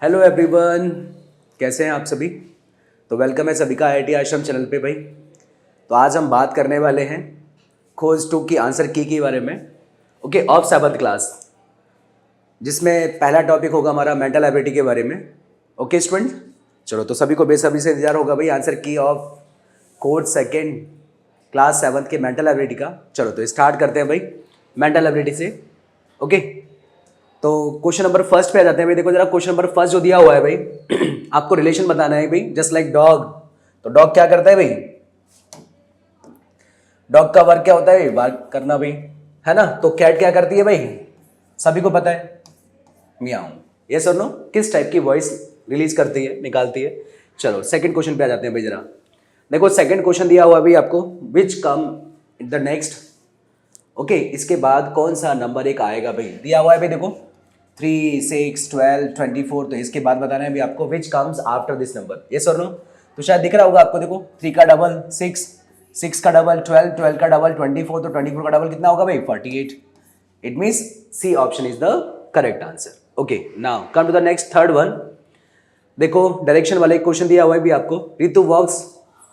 Hello everyone, कैसे हैं आप सभी। तो वेलकम है सभी का आईआईटी आश्रम चैनल पे भाई। तो आज हम बात करने वाले हैं खोज 2 की आंसर की के बारे में। ओके, ऑफ 7th क्लास, जिसमें पहला टॉपिक होगा हमारा मेंटल एबिलिटी के बारे में। ओके स्टूडेंट, चलो तो सभी को बेसब्री से इंतजार होगा भाई answer key of code 2nd class 7th के मेंटल एबिलिटी का। चलो तो स्टार्ट करते हैं भाई मेंटल एबिलिटी से। ओके, तो क्वेश्चन नंबर फर्स्ट पे आ जाते हैं भाई। देखो जरा क्वेश्चन नंबर फर्स्ट जो दिया हुआ है भाई, आपको रिलेशन बताना है भाई। जस्ट लाइक डॉग, तो डॉग क्या करता है भाई? डॉग का वर्क क्या होता है? बार्क करना भाई, है ना। तो कैट क्या करती है भाई? सभी को पता है, मियाऊ। यस और नो? किस टाइप की वॉइस रिलीज करती है, निकालती है? चलो सेकंड क्वेश्चन पे आ जाते हैं भाई। जरा देखो सेकंड क्वेश्चन दिया हुआ है भाई आपको, विच कम इन द नेक्स्ट। ओके, इसके बाद कौन सा नंबर एक आएगा भाई? दिया हुआ है भाई, देखो 3, 6, 12, 24। तो इसके बाद बताना है अभी आपको which comes after this number. Yes और नो? तो शायद दिख रहा होगा आपको, देखो 3 का डबल 6, 6 का डबल 12, 12 का डबल 24। तो 24 का डबल कितना होगा भाई? 48। It means C option is the correct answer. Okay, now come to the next third one. देखो डायरेक्शन वाला एक क्वेश्चन दिया हुआ है भी आपको। Ritu walks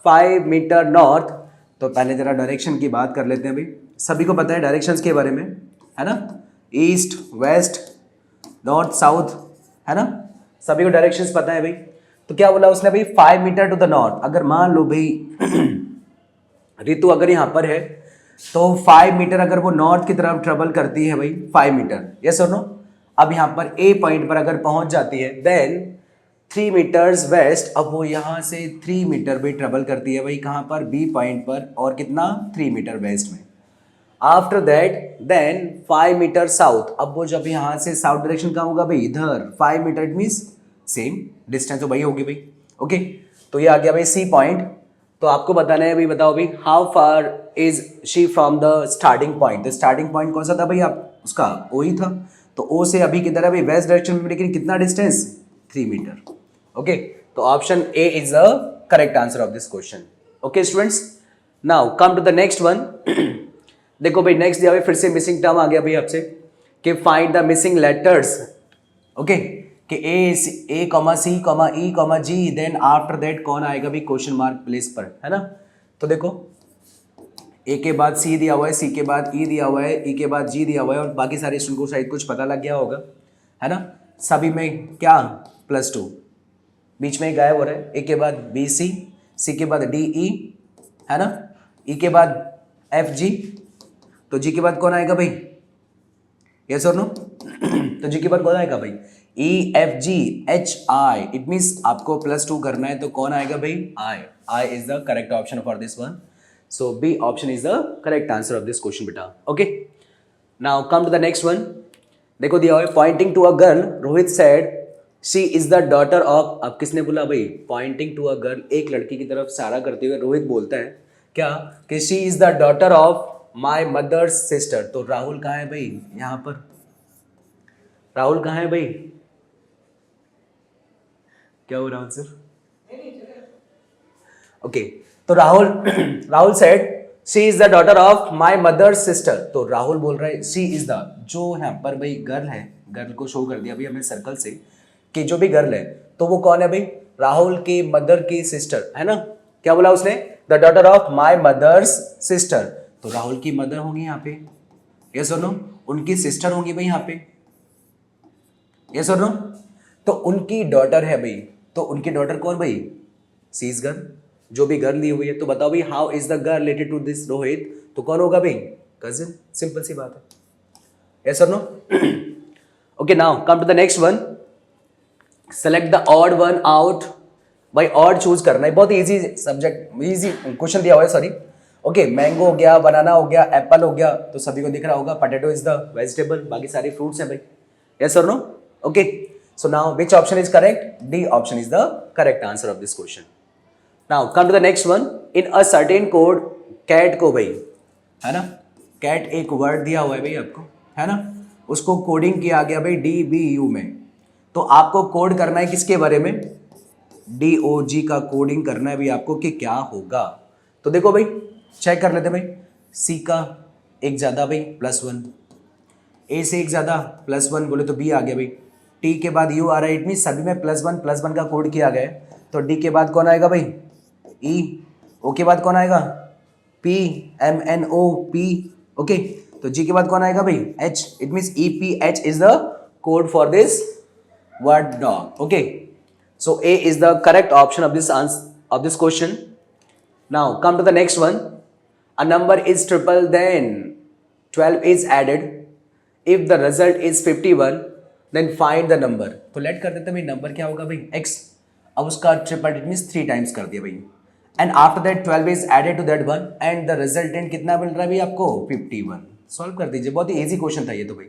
5 metre north. तो पहले जरा डायरेक्शन की बात कर लेते हैं भाई। सभी को पता है डायरेक्शंस के बारे में, है ना। ईस्ट, वेस्ट, नॉर्थ, साउथ, है ना। सभी को डायरेक्शंस पता है भाई। तो क्या बोला उसने भाई? 5 मीटर टू द नॉर्थ। अगर मान लो भाई रितु अगर यहाँ पर है तो 5 मीटर अगर वो नॉर्थ की तरफ ट्रेवल करती है भाई, 5 मीटर। यस और नो? अब यहाँ पर ए पॉइंट पर अगर पहुंच जाती है, देन 3 मीटर्स वेस्ट। अब वो यहाँ से 3 मीटर भी ट्रेवल करती है भाई, कहाँ पर? बी पॉइंट पर। और कितना? 3 मीटर वेस्ट में। After that then 5 metre south. अब वो जब यहाँ से साउथ डायरेक्शन कहाँ होगा भाई? इधर 5 metre. It means same distance तो भाई होगी भाई। ओके, तो ये आ गया भाई सी पॉइंट। तो आपको बताना है भाई, बताओ भाई how far is she from the starting point. तो स्टार्टिंग पॉइंट कौन सा था भाई? आप उसका ओ ही था। तो ओ से अभी किधर है भाई? वेस्ट डायरेक्शन में। लेकिन कितना डिस्टेंस? 3 मीटर। ओके, तो option A is the correct answer of this question. Okay students, now come to the next one. देखो भाई नेक्स्ट दिया भाई, फिर से मिसिंग टर्म आ गया भाई आपसे कि find the missing letters. Okay, कि A comma C comma E comma G, then after that कौन आएगा भाई? क्वेश्चन मार्क प्लेस पर, है ना। तो देखो ए के बाद सी दिया हुआ है, सी के बाद ई दिया हुआ है, ई के बाद जी दिया हुआ है, और बाकी सारे स्टूडेंट को शायद कुछ पता लग गया होगा, है ना। सभी में क्या? +2 बीच में गायब हो रहा है। ए के बाद बी सी के बाद डी ई, है ना। ई के बाद एफ जी, तो जी के बाद कौन आएगा भाई? यस और नो? तो जी के बाद कौन आएगा भाई? E F G H I. It means आपको +2 करना है, तो कौन आएगा भाई? I. I is the correct option for this one. So B option is the correct answer of this question बेटा। Okay, now come to the next one. देखो दिया हुआ है pointing to a girl, Rohit said she is the daughter of. अब किसने बोला भाई? Poynting to a girl, एक लड़की की तरफ इशारा करते हुए रोहित बोलता है क्या? कि she is the daughter of my mother's sister. तो राहुल कहाँ है भाई? यहां पर राहुल कहाँ है भाई? क्या हो राहुल सर? ओके, तो Rahul Rahul said she is the daughter of my mother's sister. तो राहुल बोल रहा है शी इज द, जो यहाँ पर भाई गर्ल है, गर्ल को शो कर दिया भाई हमें सर्कल से कि जो भी गर्ल है तो वो कौन है भाई? राहुल की मदर की सिस्टर, है ना। क्या बोला उसने? The daughter of my mother's sister. तो राहुल की मदर होंगी यहाँ पे, यस और नो? उनकी सिस्टर होंगी भाई यहाँ पे, यस और नो? तो उनकी डॉटर है भाई, तो उनकी डॉटर कौन भाई? सी इज गर्ल, जो भी गर्ल ली हुई है। तो बताओ भाई how is the girl related to this Rohit? तो कौन होगा भाई? कजिन। सिंपल सी बात है, यस और no? Okay, now come to the next one. Select the odd one out. भाई ऑड चूज करना है, बहुत इजी सब्जेक्ट, इजी क्वेश्चन दिया हुआ है, सॉरी। ओके, मैंगो हो गया, बनाना हो गया, एप्पल हो गया, तो सभी को दिख रहा होगा पोटैटो इज द वेजिटेबल, बाकी सारे फ्रूट्स हैं भाई, यस और no? Okay, so now which option is correct? D option is the correct answer of this question. Now come to the next one. In a certain code, cat को भाई, है ना, cat एक word दिया हुआ है भाई आपको, है ना, उसको कोडिंग किया गया भाई DBU में। तो आपको कोड करना है किसके बारे में? DOG का कोडिंग करना है भाई आपको कि क्या होगा। तो देखो भाई चेक कर लेते भाई। सी का एक ज़्यादा भाई +1, ए से एक ज़्यादा +1 बोले तो बी आ गया भाई, टी के बाद यू आ रहा है, इट मीन सभी में प्लस वन का कोड किया गया है। तो डी के बाद कौन आएगा भाई? ई। ओ के बाद कौन आएगा? P, M N O P. Okay, तो जी के बाद कौन आएगा भाई? H. It means E P H is the code for this word dog. Okay, so A is the correct option of this answer of this question. Now come to the next one. A number is triple, then 12 is added. If the result is 51, then find the number. तो late कर देते हैं भाई, number क्या होगा भाई? x। अब उसका ट्रिपल, इट मीन्स 3 टाइम्स कर दिया भाई। And after that 12 is added to that one and the resultant कितना मिल रहा है भाई आपको? 51। सॉल्व कर दीजिए, बहुत ही इजी क्वेश्चन था ये तो भाई।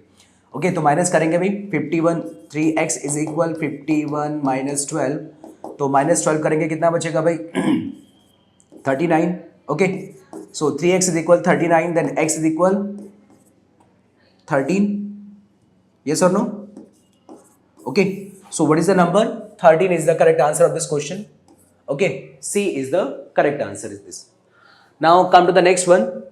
ओके, तो माइनस करेंगे भाई 51, 3x इज इक्वल 51 माइनस 12, तो माइनस 12 करेंगे कितना बचेगा भाई? 39। Okay, so 3x is equal 39, then x is equal 13। Yes और no? Okay, so what is the number? 13 is the correct answer of this question. Okay, C is the correct answer is this. Now come to the next one.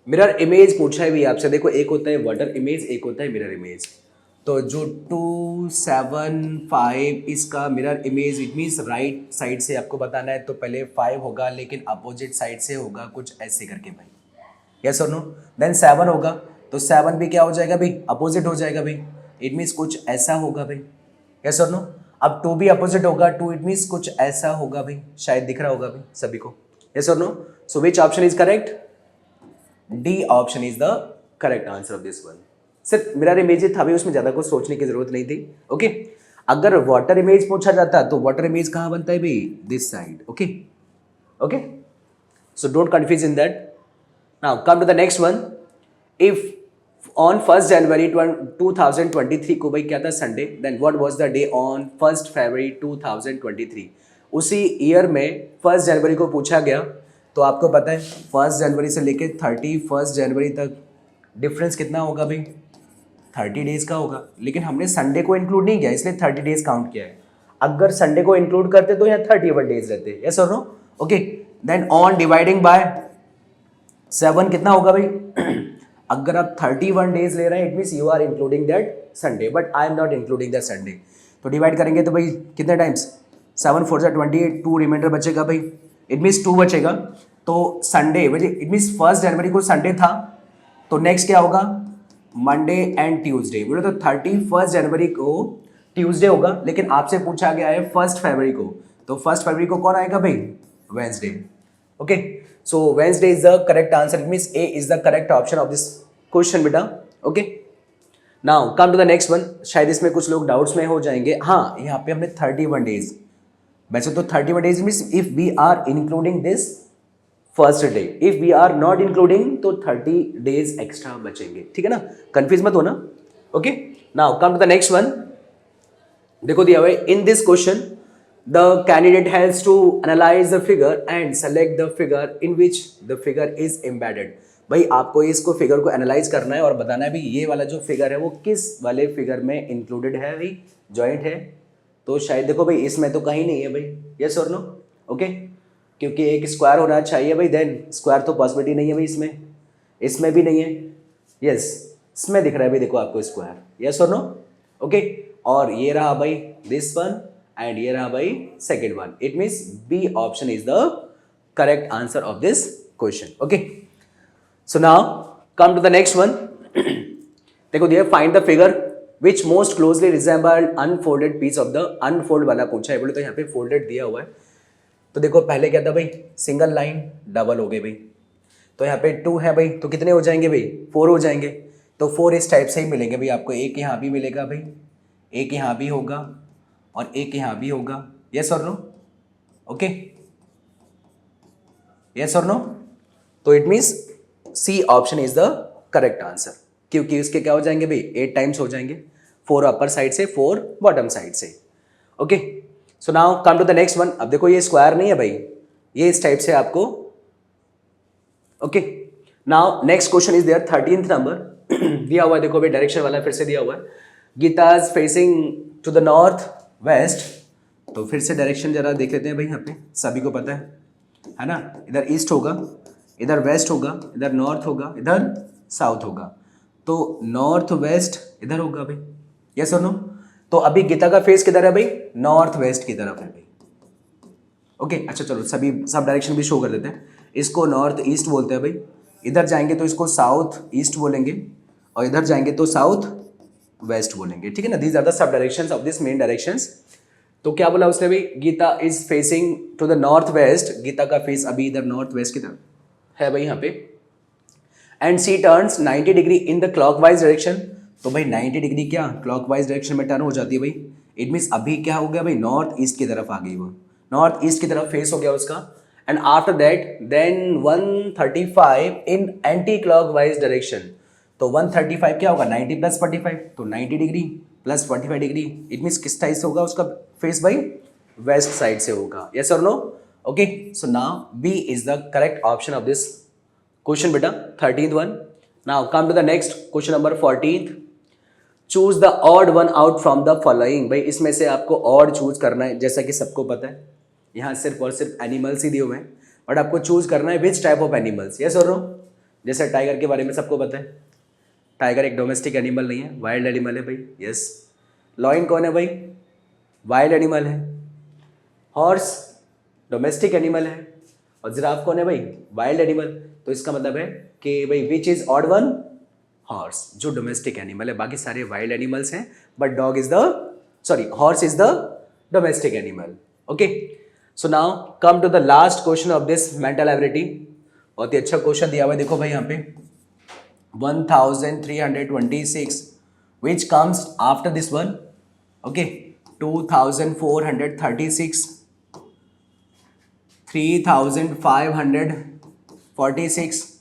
Mirror image पूछा है भी आपसे। देखो, एक होता है water image, एक होता है मिरर इमेज। तो जो 275 इसका mirror image, it means right side से आपको बताना है, तो पहले 5 होगा लेकिन अपोजिट साइड से होगा कुछ ऐसे करके भाई। यस और नो? देन 7 होगा, तो 7 भी क्या हो जाएगा भाई? अपोजिट हो जाएगा भाई। इट मीन्स कुछ ऐसा होगा भाई। यस और नो? अब 2 भी अपोजिट होगा, 2 इट मीन्स कुछ ऐसा होगा भाई। शायद दिख रहा होगा भाई सभी को। यस और no? So which option is correct? D option is the correct answer of this one. सिर्फ मिरर इमेज था भी, उसमें ज्यादा कुछ सोचने की जरूरत नहीं थी। ओके, अगर वाटर इमेज पूछा जाता तो वाटर इमेज कहां बनता है भाई? This side. Okay, okay, so don't confuse in that. Now come to the next one. If on 1 जनवरी 2023 को भाई क्या था? Sunday. Then what was the day on 1 फरवरी 2023? उसी ईयर में 1 जनवरी को पूछा गया। तो आपको पता है 1 जनवरी से लेके 31 जनवरी तक डिफरेंस कितना होगा भाई? 30 डेज का होगा। लेकिन हमने संडे को इंक्लूड नहीं किया, इसलिए 30 डेज काउंट किया है। अगर संडे को इंक्लूड करते तो यहाँ 31 डेज रहते। यस और no? Okay, then on dividing by 7 कितना होगा भाई? अगर आप 31 डेज ले रहे हैं, it means you are including that Sunday, but I am not including that Sunday. तो डिवाइड करेंगे तो भाई कितने टाइम्स? 7 4 28, 2 रिमाइंडर बचेगा भाई, इट मीन्स 2 बचेगा। तो संडे, इट मीन्स 1 जनवरी को संडे था, तो नेक्स्ट क्या होगा? Monday and Tuesday. बोले तो 31 जनवरी को ट्यूसडे होगा, लेकिन आपसे पूछा गया है 1 फरवरी को, तो 1 फरवरी को कौन आएगा भाई? Wednesday. Okay, so Wednesday is the correct answer. It means A is the correct option of this question बेटा। Okay, now come to the next one. शायद इसमें कुछ लोग डाउट्स में हो जाएंगे। हाँ, यहाँ पे हमने 31 डेज, वैसे तो 31 days means if we are including this first day, if we are not including तो 30 डेज एक्स्ट्रा बचेंगे। ठीक है ना? कंफ्यूज मत होना। Okay, now come to the next one. देखो दिया हुआ है, in this question the candidate has to analyse the figure and select the figure in which the figure is embedded. भाई आपको इसको फिगर को एनालाइज करना है और बताना है भाई ये वाला जो फिगर है वो किस वाले फिगर में इंक्लूडेड है भाई, जॉइंट है। तो शायद देखो भाई इसमें तो कहीं नहीं है भाई। यस और नो? ओके, क्योंकि एक स्क्वायर होना चाहिए भाई, देन स्क्वायर तो पॉसिबिलिटी नहीं है भाई इसमें भी नहीं है। यस, इसमें दिख रहा है भाई, देखो आपको स्क्वायर। यस और नो? ओके, और ये रहा भाई दिस वन एंड ये रहा भाई second one. It means B option is the correct answer of this question. Okay, so now come to the next one. देखो दिया, find the figure which most closely resemble unfolded piece of the unfold वाला पूछा है। बोले तो यहाँ पे folded दिया हुआ है। तो देखो पहले क्या था भाई? सिंगल लाइन, डबल हो गए भाई। तो यहाँ पे 2 है भाई, तो कितने हो जाएंगे भाई? 4 हो जाएंगे। तो 4 इस टाइप से ही मिलेंगे भाई आपको। एक यहाँ भी मिलेगा भाई, एक यहाँ भी होगा और एक यहाँ भी होगा। यस और नो? ओके, यस और नो? तो it means C option is the correct answer, क्योंकि उसके क्या हो जाएंगे भाई? 8 टाइम्स हो जाएंगे, 4 अपर साइड से, 4 बॉटम साइड से। Okay, so now come to the next one. अब देखो ये स्क्वायर नहीं है भाई, ये इस टाइप से आपको। Okay, now next question is there 13th number. दिया हुआ है, देखो भाई डायरेक्शन वाला फिर से दिया हुआ है। Geeta is facing to the north west. तो फिर से डायरेक्शन जरा देख लेते हैं भाई, यहाँ पे सभी को पता है ना? इधर ईस्ट होगा, इधर वेस्ट होगा, इधर नॉर्थ होगा, इधर साउथ होगा। तो नॉर्थ वेस्ट इधर होगा भाई। यस और नो? तो अभी गीता का फेस किधर है भाई, नॉर्थ वेस्ट की तरफ है भाई। ओके अच्छा चलो सभी सब डायरेक्शन भी शो कर देते हैं। इसको नॉर्थ ईस्ट बोलते हैं भाई, इधर जाएंगे तो इसको साउथ ईस्ट बोलेंगे, और इधर जाएंगे तो साउथ वेस्ट बोलेंगे, ठीक है ना। These are the sub directions of this main directions. तो क्या बोला उसने भाई, Geeta is facing to the north west, Geeta का फेस अभी इधर नॉर्थ वेस्ट की तरफ है भाई यहाँ पे। And she turns 90 degree in the clockwise direction, तो भाई 90 डिग्री क्या क्लॉकवाइज डायरेक्शन में टर्न हो जाती है भाई। इट मीन्स अभी क्या हो गया भाई, नॉर्थ ईस्ट की तरफ आ गई वो, नॉर्थ ईस्ट की तरफ फेस हो गया उसका। And after that then 135 in anti clockwise direction, तो 135 क्या होगा 90 प्लस 45, तो 90 degree plus 45 degree, it means किस साइड से होगा उसका फेस भाई, वेस्ट साइड से होगा। यस और no? Okay so now B is the correct option of this question बेटा, 13th one. Now come to the next question number 14th। Choose the odd one out from the following, भाई इसमें से आपको odd choose करना है, जैसा कि सबको पता है यहाँ सिर्फ और सिर्फ एनिमल्स ही दिए हुए हैं, बट आपको चूज करना है which type of animals. Yes और नो? जैसे टाइगर के बारे में सबको पता है, टाइगर एक डोमेस्टिक एनिमल नहीं है, वाइल्ड एनिमल है भाई। यस। लॉयन कौन है भाई, वाइल्ड एनिमल है। हॉर्स डोमेस्टिक एनिमल है, और जिराफ कौन है भाई, वाइल्ड एनिमल। तो इसका मतलब है कि भाई which is odd one, horse जो डोमेस्टिक एनिमल है, बाकी सारे वाइल्ड एनिमल्स हैं, but dog is the sorry horse is the domestic animal. Okay so now come to the last question of this mental ability. बहुत ही अच्छा question दिया हुआ है, देखो भाई यहाँ पे 1326 which comes after this one, okay 2436, 3546,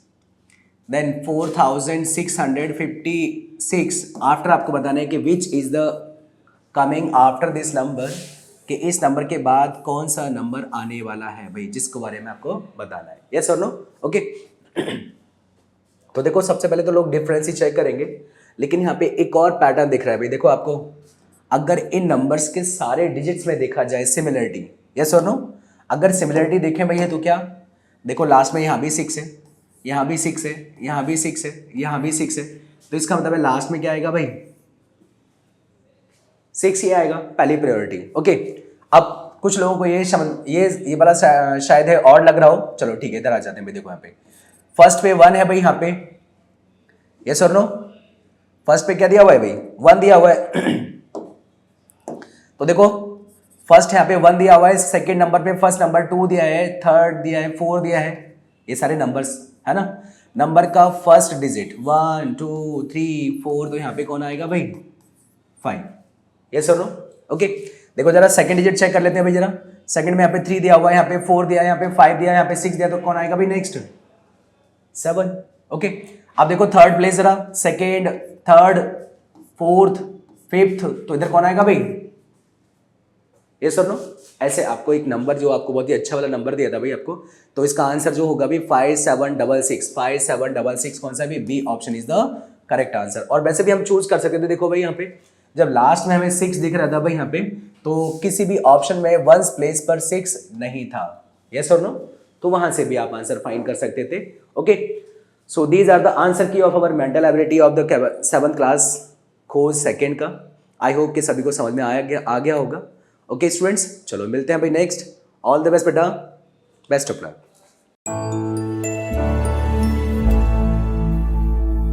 then 4656। After आपको बताना है कि which is the coming after this number, कि इस नंबर के बाद कौन सा नंबर आने वाला है भाई, जिसके बारे में आपको बताना है। यस और नो? ओके तो देखो सबसे पहले तो लोग डिफरेंस ही चेक करेंगे, लेकिन यहाँ पे एक और पैटर्न दिख रहा है भाई। देखो आपको अगर इन नंबर्स के सारे डिजिट्स में देखा जाए सिमिलरिटी, यस और नो? अगर सिमिलरिटी देखें भैया तो क्या, देखो लास्ट में यहाँ भी 6 है, यहाँ भी 6 है, यहाँ भी 6 है, यहाँ भी 6 है, तो इसका मतलब है लास्ट में क्या आएगा भाई, 6 ही आएगा, पहली प्रायोरिटी। ओके अब कुछ लोगों को ये वाला शायद है और लग रहा हो, चलो ठीक है इधर आ जाते हैं भाई। देखो यहाँ पे फर्स्ट पे 1 है भाई, यहाँ पे यस और नो? फर्स्ट पे क्या दिया हुआ है भाई, 1 दिया हुआ है। तो देखो फर्स्ट यहाँ पे 1 दिया हुआ है, सेकंड नंबर पे फर्स्ट नंबर 2 दिया है, थर्ड दिया है, 4 दिया है, ये सारे नंबर्स है ना। नंबर का फर्स्ट डिजिट 1 2 3 4, तो यहाँ पे कौन आएगा भाई, 5। यस और नो? ओके देखो जरा सेकंड डिजिट चेक कर लेते हैं भाई जरा। सेकंड में यहाँ पे 3 दिया हुआ है, यहाँ पे 4 दिया है, यहाँ पे 5 दिया है, यहाँ पे 6 दिया, तो कौन आएगा भाई नेक्स्ट, 7। ओके अब देखो थर्ड प्लेस जरा, सेकेंड, थर्ड, फोर्थ, फिफ्थ, तो इधर कौन आएगा भाई, ये सर नो? ऐसे आपको एक नंबर जो आपको बहुत ही अच्छा वाला नंबर दिया था भाई आपको, तो इसका आंसर जो होगा भाई 5766, 5766 कौन सा भी, B option is the correct answer. और वैसे भी हम चूज कर सकते थे, देखो भाई यहाँ पे जब लास्ट में हमें 6 दिख रहा था भाई यहाँ पे, तो किसी भी ऑप्शन में वंस प्लेस पर 6 नहीं था, यस और नो? तो वहां से भी आप आंसर फाइंड कर सकते थे। Okay so these are the answer key of our mental ability of the 7th class खोज सेकेंड का। आई होप कि सभी को समझ में आ गया होगा। ओके स्टूडेंट्स चलो मिलते हैं भाई नेक्स्ट। ऑल द बेस्ट बेटा, बेस्ट ऑफ लक।